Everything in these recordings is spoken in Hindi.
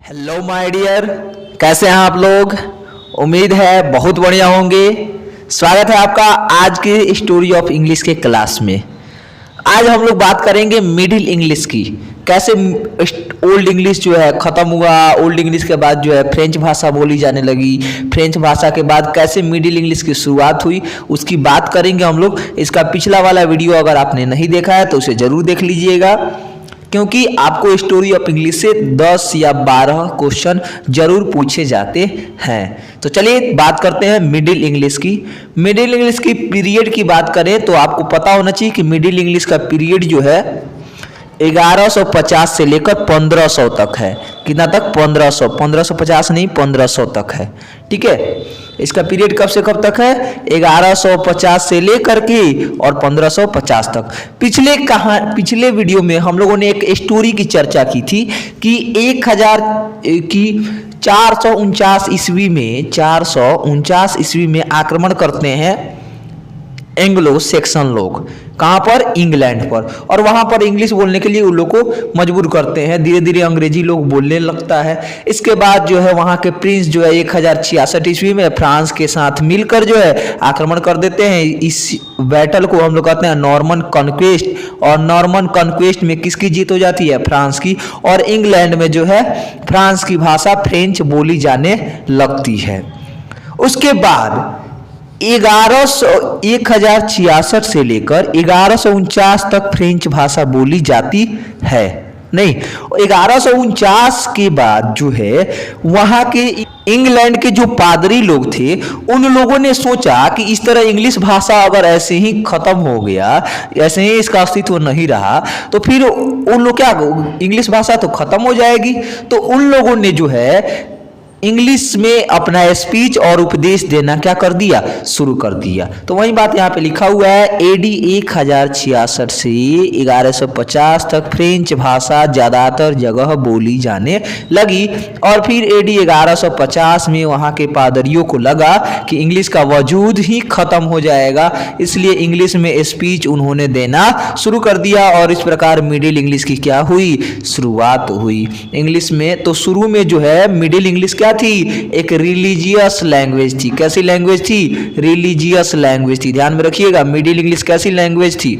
हेलो माय डियर, कैसे हैं आप लोग। उम्मीद है बहुत बढ़िया होंगे। स्वागत है आपका आज के स्टोरी ऑफ इंग्लिश के क्लास में। आज हम लोग बात करेंगे मिडिल इंग्लिश की। कैसे ओल्ड इंग्लिश जो है ख़त्म हुआ, ओल्ड इंग्लिश के बाद जो है फ्रेंच भाषा बोली जाने लगी, फ्रेंच भाषा के बाद कैसे मिडिल इंग्लिश की शुरुआत हुई उसकी बात करेंगे हम लोग। इसका पिछला वाला वीडियो अगर आपने नहीं देखा है तो उसे ज़रूर देख लीजिएगा, क्योंकि आपको स्टोरी ऑफ इंग्लिश से 10 या 12 क्वेश्चन जरूर पूछे जाते हैं। तो चलिए बात करते हैं मिडिल इंग्लिश की। मिडिल इंग्लिश की पीरियड की बात करें तो आपको पता होना चाहिए कि मिडिल इंग्लिश का पीरियड जो है 1150 से लेकर 1500 तक है। कितना तक? 1550 नहीं, 1500 तक है। ठीक है, इसका पीरियड कब से कब तक है? 1150 से लेकर के और 1550 तक। पिछले वीडियो में हम लोगों ने एक स्टोरी की चर्चा की थी कि 449 ईस्वी में आक्रमण करते हैं एंग्लो सेक्सन लोग। कहाँ पर? इंग्लैंड पर। और वहाँ पर इंग्लिश बोलने के लिए उन लोग को मजबूर करते हैं। धीरे धीरे अंग्रेजी लोग बोलने लगता है। इसके बाद जो है वहाँ के प्रिंस जो है 1066 ईस्वी में फ्रांस के साथ मिलकर जो है आक्रमण कर देते हैं। इस बैटल को हम लोग कहते हैं नॉर्मन कॉन्क्वेस्ट। और नॉर्मन कॉन्क्वेस्ट में किसकी जीत हो जाती है? फ्रांस की। और इंग्लैंड में जो है फ्रांस की भाषा फ्रेंच बोली जाने लगती है। उसके बाद 1066 से लेकर 1149 तक फ्रेंच भाषा बोली जाती है। नहीं, 1149 के बाद जो है वहाँ के इंग्लैंड के जो पादरी लोग थे उन लोगों ने सोचा कि इस तरह इंग्लिश भाषा अगर ऐसे ही खत्म हो गया, ऐसे ही इसका अस्तित्व नहीं रहा, तो फिर उन लोग क्या, इंग्लिश भाषा तो खत्म हो जाएगी। तो उन लोगों ने जो है इंग्लिश में अपना स्पीच और उपदेश देना क्या कर दिया? शुरू कर दिया। तो वही बात यहाँ पे लिखा हुआ है, एडी 1066 से 1150 तक फ्रेंच भाषा ज़्यादातर जगह बोली जाने लगी। और फिर एडी 1150 में वहाँ के पादरियों को लगा कि इंग्लिश का वजूद ही खत्म हो जाएगा, इसलिए इंग्लिश में स्पीच उन्होंने देना शुरू कर दिया। और इस प्रकार मिडिल इंग्लिश की क्या हुई? शुरुआत हुई इंग्लिश में। तो शुरू में जो है मिडिल इंग्लिश क्या थी? एक रिलीजियस लैंग्वेज थी। कैसी लैंग्वेज थी? रिलीजियस लैंग्वेज थी। ध्यान में रखिएगा, मिडिल इंग्लिश कैसी लैंग्वेज थी?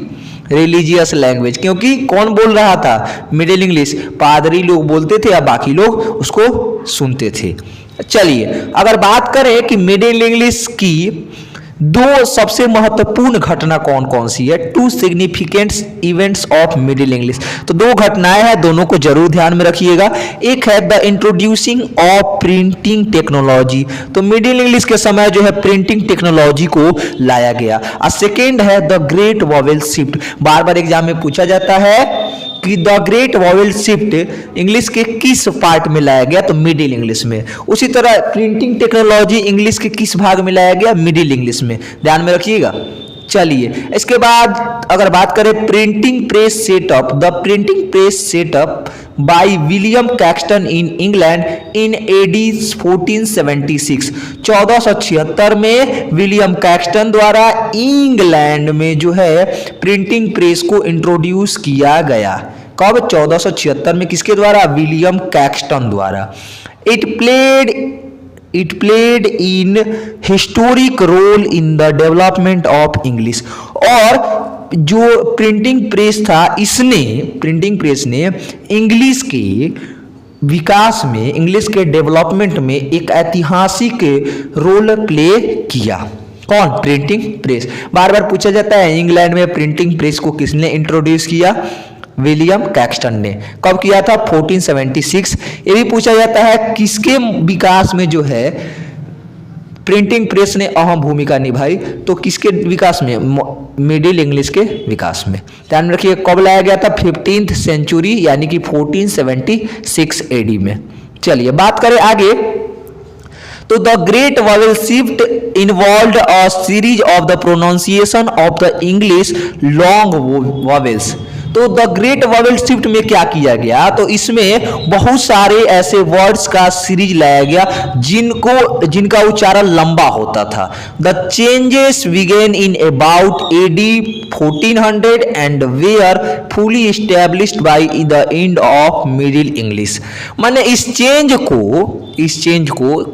Religious language. क्योंकि कौन बोल रहा था मिडिल इंग्लिश? पादरी लोग बोलते थे या बाकी लोग उसको सुनते थे। चलिए अगर बात करें कि मिडिल इंग्लिश की दो सबसे महत्वपूर्ण घटना कौन कौन सी है, two significant events of middle English, तो दो घटनाएं हैं, दोनों को जरूर ध्यान में रखिएगा। एक है the introducing of printing technology, तो मिडिल इंग्लिश के समय जो है प्रिंटिंग टेक्नोलॉजी को लाया गया। और सेकेंड है the great vowel shift. Bar bar exam में पूछा जाता है कि the great vowel shift English के किस पार्ट में लाया गया? तो मिडिल इंग्लिश में। उसी तरह प्रिंटिंग टेक्नोलॉजी इंग्लिश के किस भाग में लाया गया? मिडिल इंग्लिश में। ध्यान में रखिएगा। चलिए इसके बाद अगर बात करें printing press setup, the printing press setup by William Caxton in England in AD 1476। 1476 में विलियम कैक्सटन द्वारा इंग्लैंड में जो है प्रिंटिंग प्रेस को इंट्रोड्यूस किया गया। कब? 1476 में। किसके द्वारा? विलियम कैक्सटन द्वारा। It played in historic role in the development of English। और जो प्रिंटिंग प्रेस था, प्रिंटिंग प्रेस ने इंग्लिश के विकास में, इंग्लिश के डेवलपमेंट में एक ऐतिहासिक रोल प्ले किया। कौन? Printing press. बार बार पूछा जाता है इंग्लैंड में प्रिंटिंग प्रेस को किसने इंट्रोड्यूस किया? विलियम कैक्सटन ने। कब किया था? 1476। ये भी पूछा जाता है किसके विकास में जो है प्रिंटिंग प्रेस ने अहम भूमिका निभाई, तो किसके विकास में? मिडिल इंग्लिश के विकास में। ध्यान रखिए कब लाया गया था? 15th सेंचुरी यानी कि 1476 एडी में। चलिए बात करें आगे, तो the great vowel shift involved a series of the pronunciation of the English long vowels. तो द ग्रेट वॉवेल शिफ्ट में क्या किया गया, तो इसमें बहुत सारे ऐसे वर्ड्स का सीरीज लाया गया जिनका उच्चारण लंबा होता था। The changes begin in about AD 1400 and were fully established by the end of middle English. माने इस चेंज को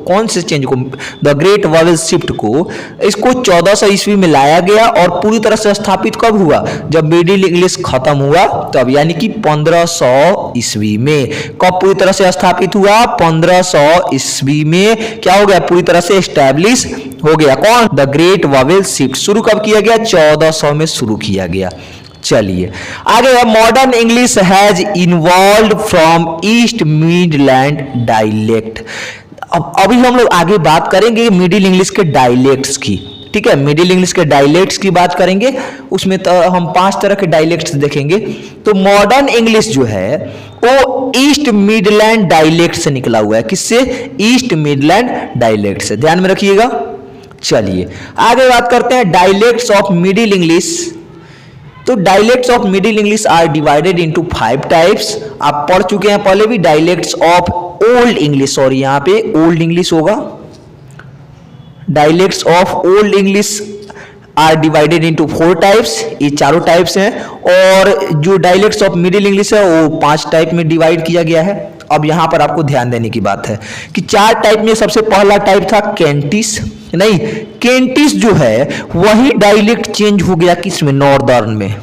कौन से चेंज को, द ग्रेट वॉवेल शिफ्ट को, इसको 1400 ईस्वी में लाया गया और पूरी तरह से स्थापित कब हुआ, जब मिडिल इंग्लिश खत्म हुआ तब, यानी कि 1500 ईस्वी में। कब पूरी तरह से स्थापित हुआ, 1500 ईस्वी में क्या हो गया, पूरी तरह से एस्टैब्लिश हो गया। कौन, द ग्रेट वॉवेल शिफ्ट। शुरू कब किया गया, 1400 में शुरू किया गया। चलिए आगे है, modern English has involve from east Midland dialect. अभी हम लोग आगे बात करेंगे मिडिल इंग्लिश के डायलेक्ट्स की, ठीक है, मिडिल इंग्लिश के डायलेक्ट्स की बात करेंगे। उसमें तो हम 5 तरह के डायलेक्ट्स देखेंगे। तो मॉडर्न इंग्लिश जो है वो ईस्ट मिडलैंड डायलेक्ट से निकला हुआ है। किससे, ईस्ट मिडलैंड डायलेक्ट से, ध्यान में रखिएगा। चलिए आगे बात करते हैं डायलेक्ट्स ऑफ मिडिल इंग्लिश। तो dialects of middle English are divided into 5 types. आप पढ़ चुके हैं पहले भी। डायलेक्ट्स ऑफ ओल्ड इंग्लिश, और यहां पे ओल्ड इंग्लिश होगा। Dialects of old English are divided into 4 types. ये चारों टाइप्स हैं। और जो डायलेक्ट्स ऑफ मिडिल इंग्लिश है वो 5 टाइप में डिवाइड किया गया है। अब यहां पर आपको ध्यान देने की बात है कि 4 टाइप में सबसे पहला टाइप था कैंटिस। नहीं, कैंटिस जो है वही डायलेक्ट चेंज हो गया किसमें, नॉर्दर्न में।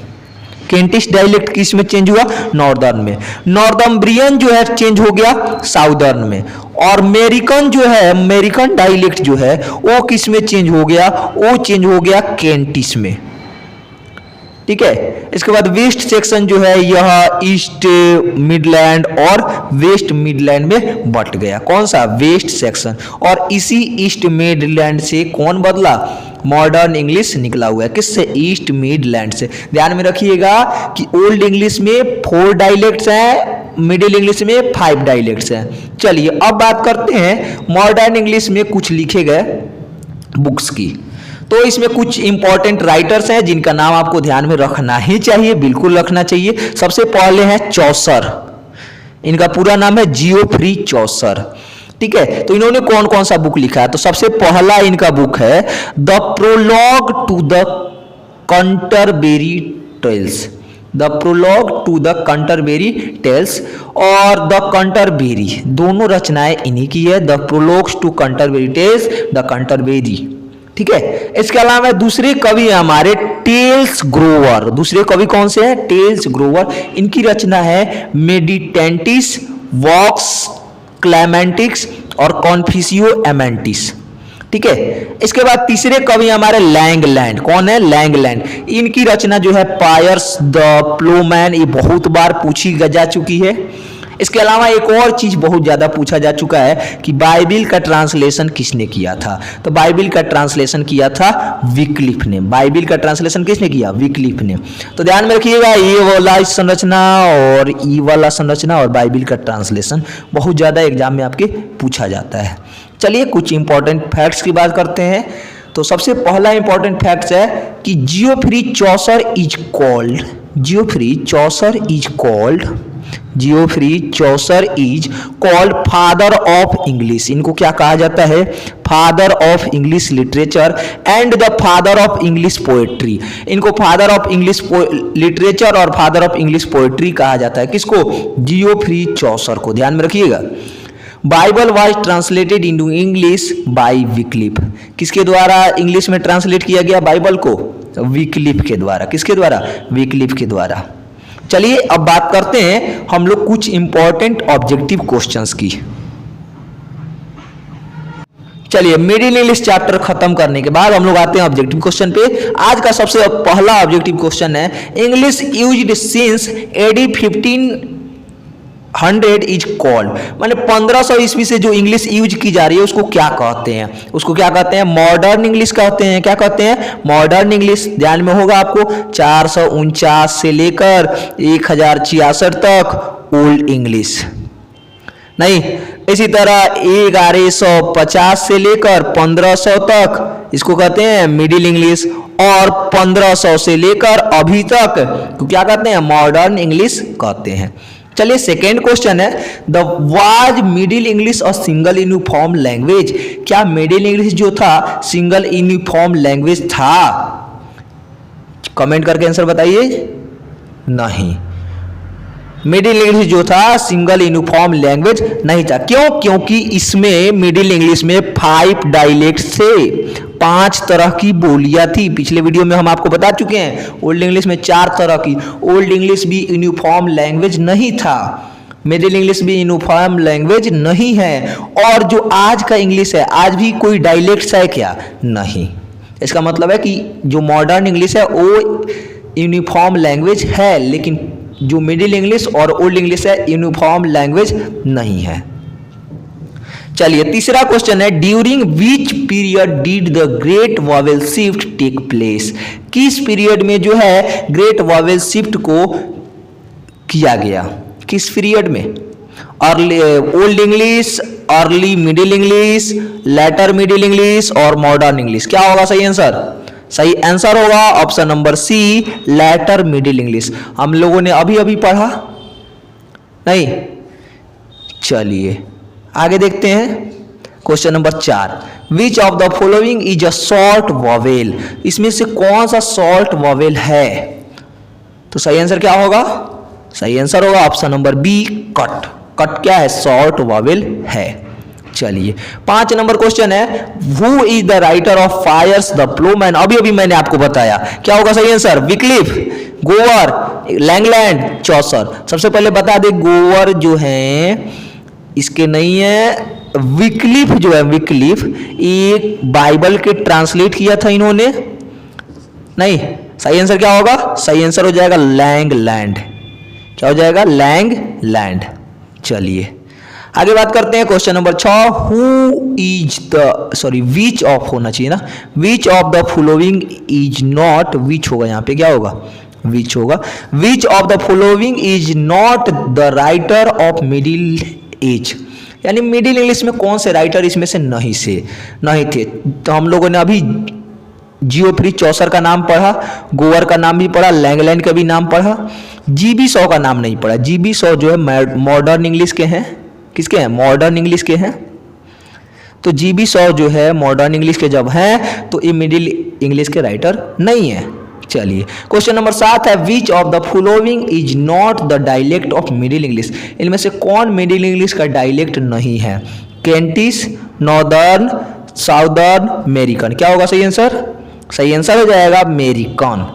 कैंटिस डायलेक्ट किस में चेंज हुआ, नॉर्दर्न में। नॉर्थम्ब्रियन जो है चेंज हो गया साउदर्न में। और अमेरिकन जो है, अमेरिकन डायलेक्ट जो है वो किस में चेंज हो गया, वो चेंज हो गया कैंटिस में, ठीक है। इसके बाद वेस्ट सेक्शन जो है यह ईस्ट मिडलैंड और वेस्ट मिडलैंड में बट गया। कौन सा, वेस्ट सेक्शन। और इसी ईस्ट मिडलैंड से कौन बदला, मॉडर्न इंग्लिश निकला हुआ है। किससे, ईस्ट मिडलैंड से। ध्यान में रखिएगा कि ओल्ड इंग्लिश में 4 डायलेक्ट्स हैं, मिडिल इंग्लिश में 5 डायलेक्ट्स हैं। चलिए अब बात करते हैं मॉडर्न इंग्लिश में कुछ लिखे गए बुक्स की। तो इसमें कुछ इंपॉर्टेंट राइटर्स हैं जिनका नाम आपको ध्यान में रखना ही चाहिए, बिल्कुल रखना चाहिए। सबसे पहले है चौसर। इनका पूरा नाम है जियोफ्री चौसर, ठीक है। तो इन्होंने कौन कौन सा बुक लिखा है, तो सबसे पहला इनका बुक है the prologue to the Canterbury Tales. The prologue to the Canterbury Tales और द कंटरबेरी, दोनों रचनाएं इन्हीं की है। The prologues to Canterbury Tales, the Canterbury, ठीक है। इसके अलावा दूसरे कवि हमारे टेल्स ग्रोवर। दूसरे कवि कौन से हैं, टेल्स ग्रोवर। इनकी रचना है मेडिटेंटिस, वॉक्स क्लेमेंटिक्स और कॉन्फिसियो एमेंटिस, ठीक है। इसके बाद तीसरे कवि हमारे लैंगलैंड। कौन है, लैंगलैंड। इनकी रचना जो है पायर्स द प्लोमैन, ये बहुत बार पूछी जा चुकी है। इसके अलावा एक और चीज बहुत ज्यादा पूछा जा चुका है कि बाइबिल का ट्रांसलेशन किसने किया था, तो बाइबिल का ट्रांसलेशन किया था विक्लिफ ने। बाइबिल का ट्रांसलेशन किसने किया, विक्लिफ ने। तो ध्यान में रखिएगा ये वाला संरचना और ये वाला संरचना और बाइबिल का ट्रांसलेशन बहुत ज्यादा एग्जाम में आपके पूछा जाता है। चलिए कुछ इंपॉर्टेंट फैक्ट्स की बात करते हैं। तो सबसे पहला इंपॉर्टेंट फैक्ट है कि Geoffrey Chaucer is called, Geoffrey Chaucer is called, Geoffrey Chaucer is called father of English. इनको क्या कहा जाता है, father of English literature and the father of English poetry. इनको फादर ऑफ इंग्लिश लिटरेचर और फादर ऑफ इंग्लिश पोएट्री कहा जाता है। किसको, जियोफ्री चौसर को। ध्यान में रखिएगा। Bible was translated into English by Wycliffe. किसके द्वारा इंग्लिश में ट्रांसलेट किया गया बाइबल को, विक्लिफ के द्वारा। किसके द्वारा, विक्लिफ के द्वारा। चलिए अब बात करते हैं हम लोग कुछ इंपॉर्टेंट ऑब्जेक्टिव क्वेश्चंस की। चलिए मिडिल इंग्लिश चैप्टर खत्म करने के बाद हम लोग आते हैं ऑब्जेक्टिव क्वेश्चन पे। आज का सबसे पहला ऑब्जेक्टिव क्वेश्चन है English used since AD 1500 is called. माने 1500 ईस्वी से जो इंग्लिश यूज की जा रही है उसको क्या कहते हैं, उसको क्या कहते हैं, मॉडर्न इंग्लिश कहते हैं। क्या कहते हैं, मॉडर्न इंग्लिश। ध्यान में होगा आपको 449 से लेकर 1066 तक ओल्ड इंग्लिश। नहीं। इसी तरह 1150 से लेकर 1500 तक इसको कहते हैं मिडिल इंग्लिश, और 1500 से लेकर अभी तक तो क्या कहते हैं, मॉडर्न इंग्लिश कहते हैं। चलिए सेकेंड क्वेश्चन है, द वाज मिडिल इंग्लिश और सिंगल यूनिफॉर्म लैंग्वेज। क्या मिडिल इंग्लिश जो था सिंगल यूनिफॉर्म लैंग्वेज था? कमेंट करके आंसर बताइए। नहीं, मिडिल इंग्लिश जो था सिंगल यूनिफॉर्म लैंग्वेज नहीं था। क्यों? क्योंकि इसमें मिडिल इंग्लिश में 5 डायलेक्ट थे, 5 तरह की बोलियां थी। पिछले वीडियो में हम आपको बता चुके हैं, ओल्ड इंग्लिश में 4 तरह की। ओल्ड इंग्लिश भी यूनिफॉर्म लैंग्वेज नहीं था, मिडिल इंग्लिश भी यूनिफॉर्म लैंग्वेज नहीं है, और जो आज का इंग्लिश है आज भी कोई डायलेक्ट है क्या? नहीं। इसका मतलब है कि जो मॉडर्न इंग्लिश है वो यूनिफॉर्म लैंग्वेज है, लेकिन जो मिडिल इंग्लिश और ओल्ड इंग्लिश है यूनिफॉर्म लैंग्वेज नहीं है। चलिए तीसरा क्वेश्चन है, during which period did the great vowel shift take place. किस पीरियड में जो है ग्रेट वॉवेल शिफ्ट को किया गया? किस पीरियड में? Early old English, early middle English, later middle English और मॉडर्न इंग्लिश। क्या होगा सही आंसर? सही आंसर होगा option number C, later middle English. हम लोगों ने अभी अभी पढ़ा नहीं। चलिए आगे देखते हैं question number 4, which of the following is a short vowel. इसमें से कौन सा शॉर्ट वॉवेल है? तो सही आंसर क्या होगा? सही आंसर होगा option number B, cut. Cut क्या है? शॉर्ट वॉवेल है। चलिए 5 नंबर क्वेश्चन है, who is the writer of Piers the Plowman. अभी अभी मैंने आपको बताया, क्या होगा सही answer? Wycliffe, Gower, Langland, Chaucer. सबसे पहले बता दे, गोवर जो है इसके नहीं है, विक्लिफ जो है, विक्लिफ एक बाइबल के ट्रांसलेट किया था इन्होंने। नहीं, सही आंसर क्या होगा? सही आंसर हो जाएगा लैंगलैंड। क्या हो जाएगा? लैंगलैंड। चलिए आगे बात करते हैं question number 6, who is the which of होना चाहिए ना, which of the following is not, which होगा यहाँ पे, क्या होगा? विच होगा। Which of the following is not the writer of middle age. यानी मिडिल इंग्लिश में कौन से राइटर इसमें से नहीं थे। तो हम लोगों ने अभी जियोफ्री चौसर का नाम पढ़ा, गोवर का नाम भी पढ़ा, लैंगलैंड का भी नाम पढ़ा, जीबी शॉ का नाम नहीं पढ़ा। जीबी शॉ जो है मॉडर्न इंग्लिश के हैं। किसके हैं? मॉडर्न इंग्लिश के हैं। तो जीबी शॉ जो है मॉडर्न इंग्लिश के जब हैं तो ये मिडिल इंग्लिश के राइटर नहीं है। चलिए क्वेश्चन नंबर 7 है, विच of the following is not the dialect of middle English. इनमें से कौन मिडिल इंग्लिश का डायलेक्ट नहीं है? केंटिश, नॉर्दर्न, साउदर्न, अमेरिकन। क्या होगा सही आंसर? सही आंसर हो जाएगा अमेरिकन।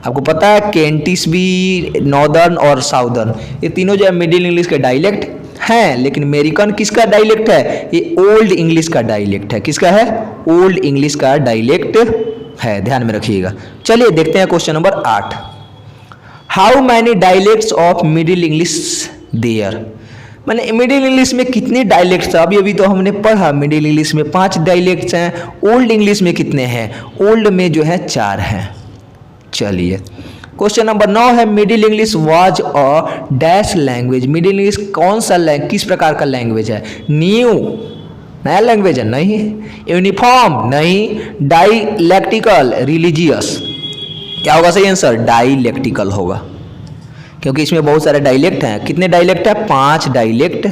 आपको पता है केंटिश भी, नॉर्दर्न और साउदर्न, ये तीनों जो है मिडिल इंग्लिश के डायलेक्ट हैं, लेकिन अमेरिकन किसका डायलेक्ट है? ये ओल्ड इंग्लिश का डायलेक्ट है। किसका है? ओल्ड इंग्लिश का डायलेक्ट है, ध्यान में रखिएगा। चलिए देखते हैं question number 8, how many dialects of middle English there. मैंने मिडिल इंग्लिश में कितने डायलेक्ट्स? अभी अभी तो हमने पढ़ा, मिडिल इंग्लिश में 5 डायलेक्ट्स हैं। ओल्ड इंग्लिश में कितने हैं? ओल्ड में जो है 4 हैं। चलिए क्वेश्चन नंबर 9 है, middle English was a dash language. Middle English कौन सा किस प्रकार का लैंग्वेज है? न्यू, नया लैंग्वेज है? नहीं। यूनिफॉर्म? नहीं। डाइलेक्टिकल, रिलीजियस। क्या होगा सही आंसर? डाइलेक्टिकल होगा, क्योंकि इसमें बहुत सारे डायलेक्ट हैं। कितने डायलेक्ट हैं? 5 डायलेक्ट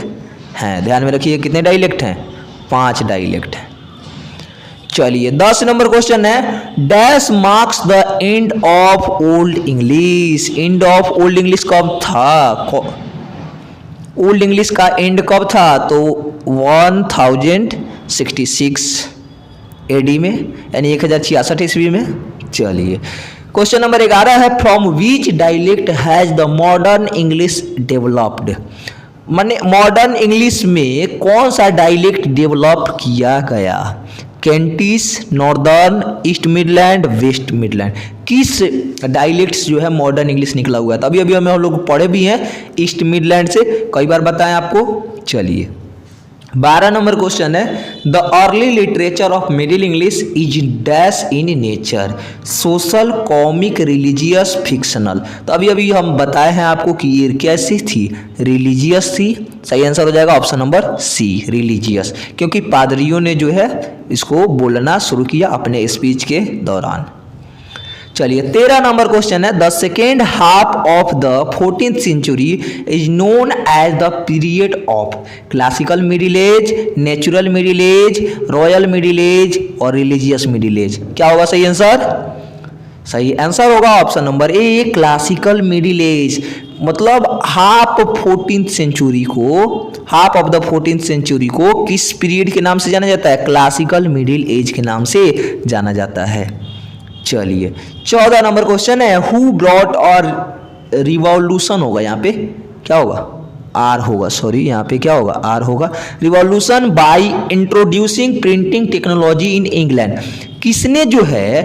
हैं। ध्यान में रखिए कितने डायलेक्ट हैं? 5 डायलेक्ट हैं। चलिए 10 नंबर क्वेश्चन है, dash marks the end of old English. End of old English कब था? ओल्ड इंग्लिश का एंड कब था? तो 1066 एडी में, यानी 1066 ईस्वी में। चलिए क्वेश्चन नंबर 11 है, from which dialect has the modern English developed. माने मॉडर्न इंग्लिश में कौन सा डायलेक्ट डेवलप किया गया? Kentish, northern, east midland, west midland. किस डायलेक्ट्स जो है मॉडर्न इंग्लिश निकला हुआ है? तो अभी अभी हम लोग पढ़े भी हैं ईस्ट मिडलैंड से, कई बार बताएं आपको। चलिए 12 नंबर क्वेश्चन है, the early literature of middle English is dash in nature, social, comic, religious, fictional. तो अभी अभी हम बताए हैं आपको कि ये कैसी थी, रिलीजियस थी। सही आंसर हो जाएगा ऑप्शन नंबर सी, रिलीजियस, क्योंकि पादरियों ने जो है इसको बोलना शुरू किया अपने स्पीच के दौरान। चलिए 13 नंबर क्वेश्चन है, the second half of the 14th century is known as the period of classical middle age, natural middle age, royal middle age और रिलीजियस मिडिल एज। क्या होगा सही आंसर? सही आंसर होगा option number A, classical middle age. मतलब half of the 14th century को किस पीरियड के नाम से जाना जाता है? क्लासिकल मिडिल एज के नाम से जाना जाता है। चलिए 14 नंबर क्वेश्चन है, हु ब्रॉट और रिवॉल्यूशन होगा, यहाँ पे क्या होगा? आर होगा, सॉरी यहाँ पे क्या होगा? आर होगा। Revolution by introducing printing technology in England, किसने जो है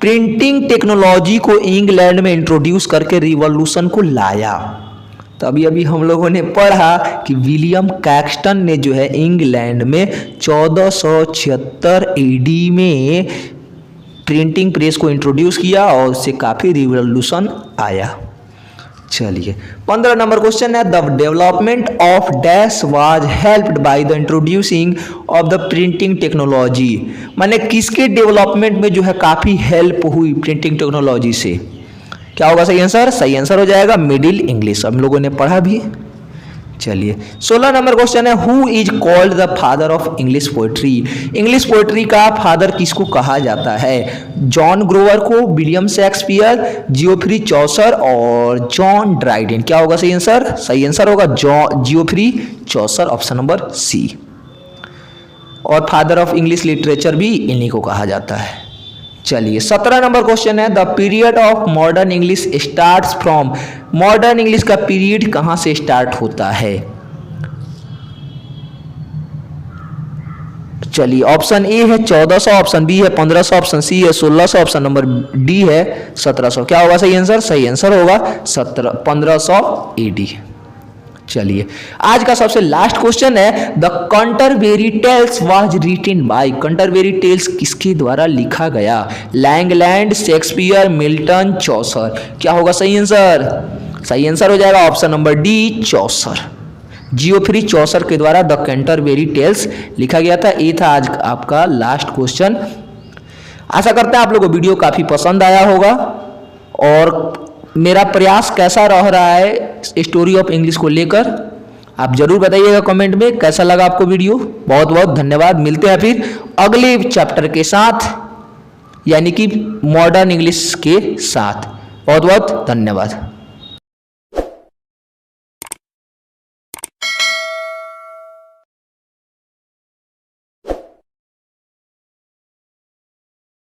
प्रिंटिंग टेक्नोलॉजी को इंग्लैंड में इंट्रोड्यूस करके रिवॉल्यूशन को लाया? तो अभी अभी हम लोगों ने पढ़ा कि विलियम कैक्सटन ने जो है इंग्लैंड में 1476 एडी में प्रिंटिंग प्रेस को इंट्रोड्यूस किया और उससे काफ़ी रिवॉल्यूशन आया। चलिए 15 नंबर क्वेश्चन है, the development of dash was helped by the introducing of the printing technology, माने किसके डेवलपमेंट में जो है काफ़ी हेल्प हुई प्रिंटिंग टेक्नोलॉजी से? क्या होगा सही आंसर? सही आंसर हो जाएगा मिडिल इंग्लिश, हम लोगों ने पढ़ा भी। चलिए 16 नंबर क्वेश्चन है, who is called the father of English poetry, English poetry का फादर किसको कहा जाता है? जॉन ग्रोवर को, विलियम शेक्सपियर, जियोफ्री चौसर और जॉन ड्राइडेन। क्या होगा सही आंसर? सही आंसर होगा जियोफ्री चौसर, ऑप्शन नंबर सी। और फादर ऑफ इंग्लिश लिटरेचर भी इन्हीं को कहा जाता है। चलिए 17 नंबर क्वेश्चन है, the period of modern English starts from, modern English का पीरियड कहां से स्टार्ट होता है? चलिए ऑप्शन ए है 1400, ऑप्शन बी है 1500, ऑप्शन सी है 1600, ऑप्शन नंबर डी है 1700। क्या होगा सही आंसर? सही आंसर होगा 1500 एडी। चलिए आज का सबसे लास्ट क्वेश्चन है, the Canterbury tales was written by, Canterbury tales किसके द्वारा लिखा गया? Langland, Shakespeare, Milton, Chaucer. क्या होगा सही आंसर? सही आंसर हो जाएगा option number D, Chaucer. Geoffrey Chaucer के द्वारा द कैंटरबेरी टेल्स लिखा गया था। ये था आज आपका लास्ट क्वेश्चन। आशा करते हैं आप लोगों को वीडियो काफ़ी पसंद आया होगा और मेरा प्रयास कैसा रह रहा है स्टोरी ऑफ इंग्लिश को लेकर आप जरूर बताइएगा कमेंट में कैसा लगा आपको वीडियो। बहुत बहुत धन्यवाद। मिलते हैं फिर अगले चैप्टर के साथ, यानी कि मॉडर्न इंग्लिश के साथ। बहुत बहुत धन्यवाद।